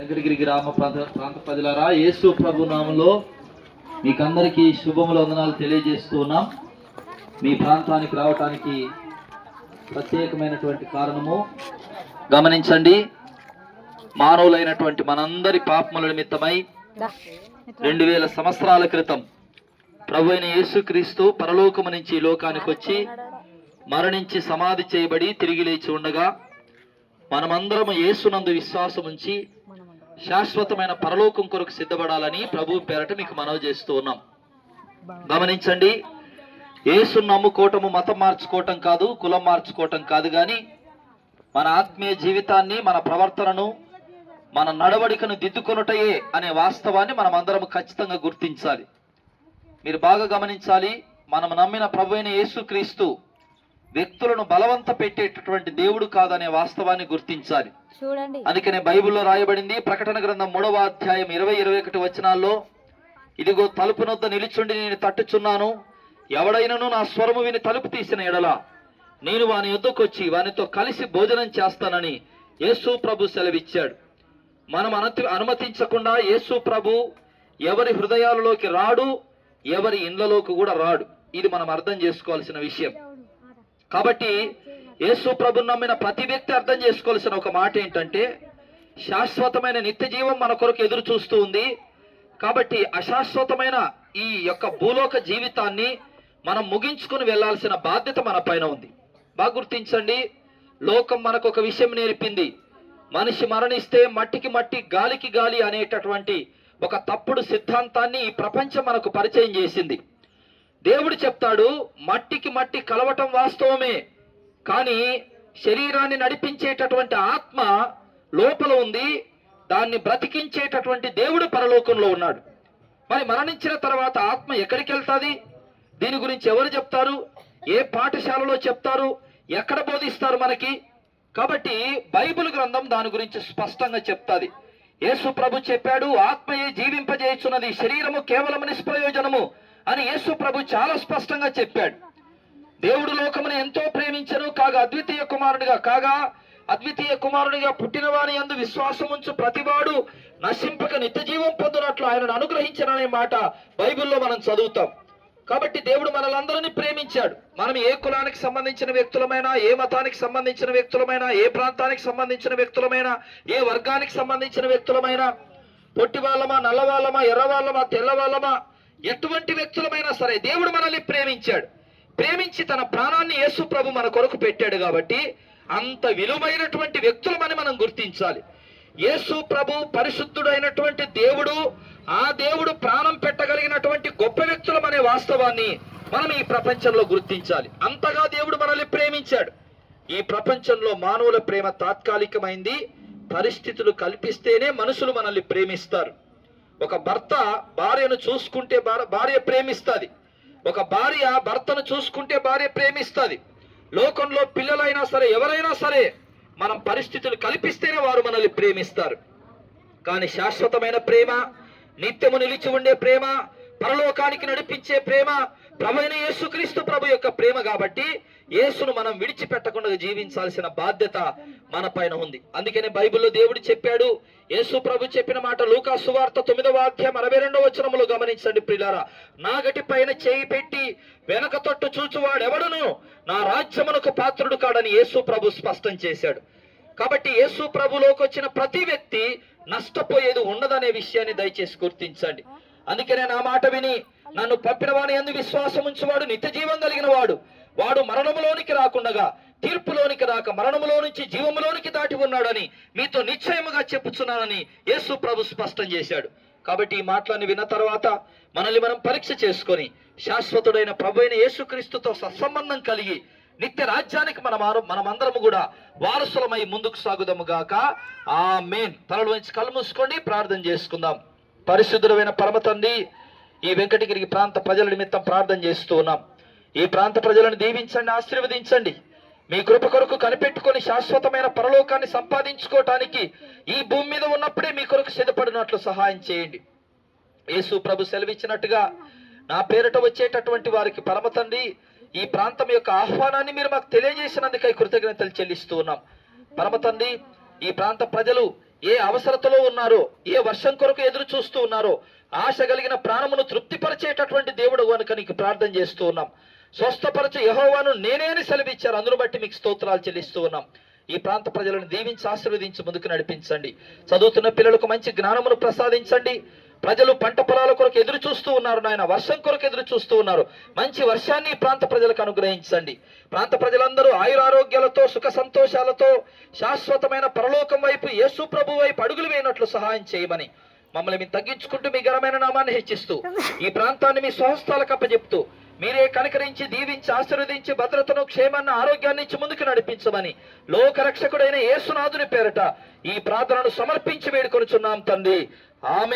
వెంకటగిరి గ్రామ ప్రాంత ప్రజలారా, యేసు ప్రభు నామంలో మీకందరికీ శుభముల వందనాలు తెలియజేస్తూ ఉన్నాం. మీ ప్రాంతానికి రావటానికి ప్రత్యేకమైనటువంటి కారణము గమనించండి. మానవులైనటువంటి మనందరి పాపముల నిమిత్తమై 2000 సంవత్సరాల క్రితం ప్రభు అయిన యేసుక్రీస్తు పరలోకము నుంచి ఈ లోకానికి వచ్చి మరణించి సమాధి చేయబడి తిరిగి లేచి ఉండగా మనమందరము యేసునందు విశ్వాసం ఉంచి శాశ్వతమైన పరలోకం కొరకు సిద్ధపడాలని ప్రభు పేరట మీకు మనవి చేస్తూ ఉన్నాం. గమనించండి, యేసును నమ్ముకోవటము మతం మార్చుకోవటం కాదు, కులం మార్చుకోవటం కాదు, కానీ మన ఆత్మీయ జీవితాన్ని, మన ప్రవర్తనను, మన నడవడికను దిద్దుకొనుటయే అనే వాస్తవాన్ని మనం అందరం ఖచ్చితంగా గుర్తించాలి. మీరు బాగా గమనించాలి, మనం నమ్మిన ప్రభు అయిన యేసుక్రీస్తు వ్యక్తులను బలవంత పెట్టేటటువంటి దేవుడు కాదనే వాస్తవాన్ని గుర్తించాలి. చూడండి, అందుకనే బైబిల్లో రాయబడింది, ప్రకటన గ్రంథం 3వ అధ్యాయం 20-21 వచనాల్లో, ఇదిగో తలుపు నొద్ద నిలుచుండి నేను తట్టుచున్నాను, ఎవడైనను నా స్వరము విని తలుపు తీసిన ఎడల నేను వాని యొద్దకు వచ్చి వానితో కలిసి భోజనం చేస్తానని యేసు ప్రభు సెలవిచ్చాడు. మనం అనుమతించకుండా యేసు ప్రభు ఎవరి హృదయాలలోకి రాడు, ఎవరి ఇండ్లలోకి కూడా రాడు. ఇది మనం అర్థం చేసుకోవాల్సిన విషయం. కాబట్టి యేసు ప్రభుని నమ్మిన ప్రతి వ్యక్తి అర్థం చేసుకోవాల్సిన ఒక మాట ఏంటంటే, శాశ్వతమైన నిత్య జీవం మన కొరకు ఎదురు చూస్తూ ఉంది. కాబట్టి అశాశ్వతమైన ఈ యొక్క భూలోక జీవితాన్ని మనం ముగించుకుని వెళ్లాల్సిన బాధ్యత మన పైన ఉంది. బాగా గుర్తించండి, లోకం మనకు ఒక విషయం నేర్పింది. మనిషి మరణిస్తే మట్టికి మట్టి, గాలికి గాలి అనేటటువంటి ఒక తప్పుడు సిద్ధాంతాన్ని ఈ ప్రపంచం మనకు పరిచయం చేసింది. దేవుడు చెప్తాడు, మట్టికి మట్టి కలవటం వాస్తవమే, కానీ శరీరాన్ని నడిపించేటటువంటి ఆత్మ లోపల ఉంది, దాన్ని బ్రతికించేటటువంటి దేవుడు పరలోకంలో ఉన్నాడు. మరి మరణించిన తర్వాత ఆత్మ ఎక్కడికి వెళ్తుంది? దీని గురించి ఎవరు చెప్తారు? ఏ పాఠశాలలో చెప్తారు? ఎక్కడ బోధిస్తారు మనకి? కాబట్టి బైబిల్ గ్రంథం దాని గురించి స్పష్టంగా చెప్తాది. యేసు ప్రభు చెప్పాడు, ఆత్మయే జీవింపజేయుచున్నది, శరీరము కేవలం నిష్ప్రయోజనము అని యేసు ప్రభు చాలా స్పష్టంగా చెప్పాడు. దేవుడు లోకమును ఎంతో ప్రేమించను, కాగా అద్వితీయ కుమారునిగా పుట్టిన వాని యందు విశ్వాసం ఉంచు ప్రతివాడు నశింపక నిత్య జీవం పొందునట్లు ఆయనను అనుగ్రహించననే మాట బైబిల్లో మనం చదువుతాం. కాబట్టి దేవుడు మనలందరినీ ప్రేమించాడు. మనం ఏ కులానికి సంబంధించిన వ్యక్తులమైనా, ఏ మతానికి సంబంధించిన వ్యక్తులమైనా, ఏ ప్రాంతానికి సంబంధించిన వ్యక్తులమైనా, ఏ వర్గానికి సంబంధించిన వ్యక్తులమైనా, పొట్టి వాళ్ళమా, నల్లవాళ్ళమా, ఎర్రవాళ్ళమా, తెల్లవాళ్ళమా, ఎటువంటి వ్యక్తులమైనా సరే దేవుడు మనల్ని ప్రేమించాడు. ప్రేమించి తన ప్రాణాన్ని యేసు ప్రభు మన కొరకు పెట్టాడు. కాబట్టి అంత విలువైనటువంటి వ్యక్తులమని మనం గుర్తించాలి. యేసు ప్రభు పరిశుద్ధుడైనటువంటి దేవుడు, ఆ దేవుడు ప్రాణం పెట్టగలిగినటువంటి గొప్ప వ్యక్తులమనే వాస్తవాన్ని మనం ఈ ప్రపంచంలో గుర్తించాలి. అంతగా దేవుడు మనల్ని ప్రేమించాడు. ఈ ప్రపంచంలో మానవుల ప్రేమ తాత్కాలికమైంది. పరిస్థితులు కల్పిస్తేనే మనుషులు మనల్ని ప్రేమిస్తారు. ఒక భర్త భార్యను చూసుకుంటే భార్య ప్రేమిస్తుంది. ఒక భార్య భర్తను చూసుకుంటే భార్య ప్రేమిస్తుంది. లోకంలో పిల్లలైనా సరే, ఎవరైనా సరే, మనం పరిస్థితులు కల్పిస్తేనే వారు మనల్ని ప్రేమిస్తారు. కానీ శాశ్వతమైన ప్రేమ, నిత్యము నిలిచి ఉండే ప్రేమ, పరలోకానికి నడిపించే ప్రేమ ప్రభు అయిన యేసుక్రీస్తు ప్రభు యొక్క ప్రేమ. కాబట్టి యేసును మనం విడిచిపెట్టకుండా జీవించాల్సిన బాధ్యత మన పైన ఉంది. అందుకనే బైబిల్లో దేవుడు చెప్పాడు, యేసు ప్రభు చెప్పిన మాట లూకా సువార్త 9వ అధ్యాయం 62వ వచనములో గమనించండి ప్రియులారా, నాగటి పైన చేయి పెట్టి వెనక తట్టు చూచువాడెవడును నా రాజ్యమునకు పాత్రుడు కాడని యేసు ప్రభు స్పష్టం చేశాడు. కాబట్టి యేసు ప్రభులోకి వచ్చిన ప్రతి వ్యక్తి నష్టపోయేది ఉండదనే విషయాన్ని దయచేసి గుర్తించండి. అందుకనే నా మాట విని నన్ను పంపిన వాని యందు విశ్వాసం ఉంచువాడు నిత్య జీవం కలిగిన వాడు మరణములోనికి రాకుండగా తీర్పులోనికి రాక మరణములో నుంచి జీవములోనికి దాటి ఉన్నాడని మీతో నిశ్చయముగా చెప్పుచున్నానని యేసు ప్రభు స్పష్టం చేశాడు. కాబట్టి ఈ మాటలను విన్న తర్వాత మనల్ని మనం పరీక్ష చేసుకొని శాశ్వతుడైన ప్రభు అయిన యేసుక్రీస్తుతో సత్సంబంధం కలిగి నిత్య రాజ్యానికి మనమందరము కూడా వారసులమై ముందుకు సాగుదాము గాక. ఆమేన్. తలలు వంచి కళ్ళు మూసుకోండి, ప్రార్థన చేసుకుందాం. పరిశుద్ధుడైన పరమ తండ్రి, ఈ వెంకటగిరి ప్రాంత ప్రజల నిమిత్తం ప్రార్థన చేస్తూ ఉన్నాం. ఈ ప్రాంత ప్రజలను దీవించండి, ఆశీర్వదించండి. మీ కృప కొరకు కనిపెట్టుకొని శాశ్వతమైన పరలోకాన్ని సంపాదించుకోవటానికి ఈ భూమి మీద ఉన్నప్పుడే మీ కొరకు సిద్ధపడినట్లు సహాయం చేయండి. యేసు ప్రభు సెలవిచ్చినట్టుగా నా పేరిట వచ్చేటటువంటి వారికి పరమ తండ్రి ఈ ప్రాంతం యొక్క ఆహ్వానాన్ని మీరు మాకు తెలియజేసినందుకై కృతజ్ఞతలు చెల్లిస్తూ ఉన్నాం. పరమ తండ్రి, ఈ ప్రాంత ప్రజలు ఏ అవసరతలో ఉన్నారో, ఏ వర్షం కొరకు ఎదురు చూస్తూ ఉన్నారో, ఆశ కలిగిన ప్రాణమును తృప్తిపరిచేటటువంటి దేవుడు కనుక నీకు ప్రార్థన చేస్తూ ఉన్నాం. స్వస్థపరచు యెహోవాను నేనే అని సెలవిచ్చారు. అందును బట్టి మీకు స్తోత్రాలు చెల్లిస్తూ ఉన్నాం. ఈ ప్రాంత ప్రజలను దీవించి ఆశీర్వదించి ముందుకు నడిపించండి. చదువుతున్న పిల్లలకు మంచి జ్ఞానమును ప్రసాదించండి. ప్రజలు పంట పొలాల కొరకు ఎదురు చూస్తూ ఉన్నారు నాయన, వర్షం కొరకు ఎదురు చూస్తూ ఉన్నారు. మంచి వర్షాన్ని ఈ ప్రాంత ప్రజలకు అనుగ్రహించండి. ప్రాంత ప్రజలందరూ ఆయురారోగ్యాలతో సుఖ సంతోషాలతో శాశ్వతమైన పరలోకం వైపు, యేసు ప్రభు వైపు అడుగులు వేయనట్లు సహాయం చేయమని మమ్మల్ని మేము తగ్గించుకుంటూ మీ ఘనమైన నామాన్ని హెచ్చిస్తూ ఈ ప్రాంతాన్ని మీ స్వహస్తాలకు అప్పచెప్తూ మీరే కనికరించి దీవించి ఆశీర్వదించి భద్రతను, క్షేమాన్ని, ఆరోగ్యాన్ని ఇచ్చి ముందుకు నడిపించమని లోకరక్షకుడైన యేసునాథుని పేరట ఈ ప్రార్థనను సమర్పించి వేడుకొనుచున్నాం తండ్రి. ఆమేన్.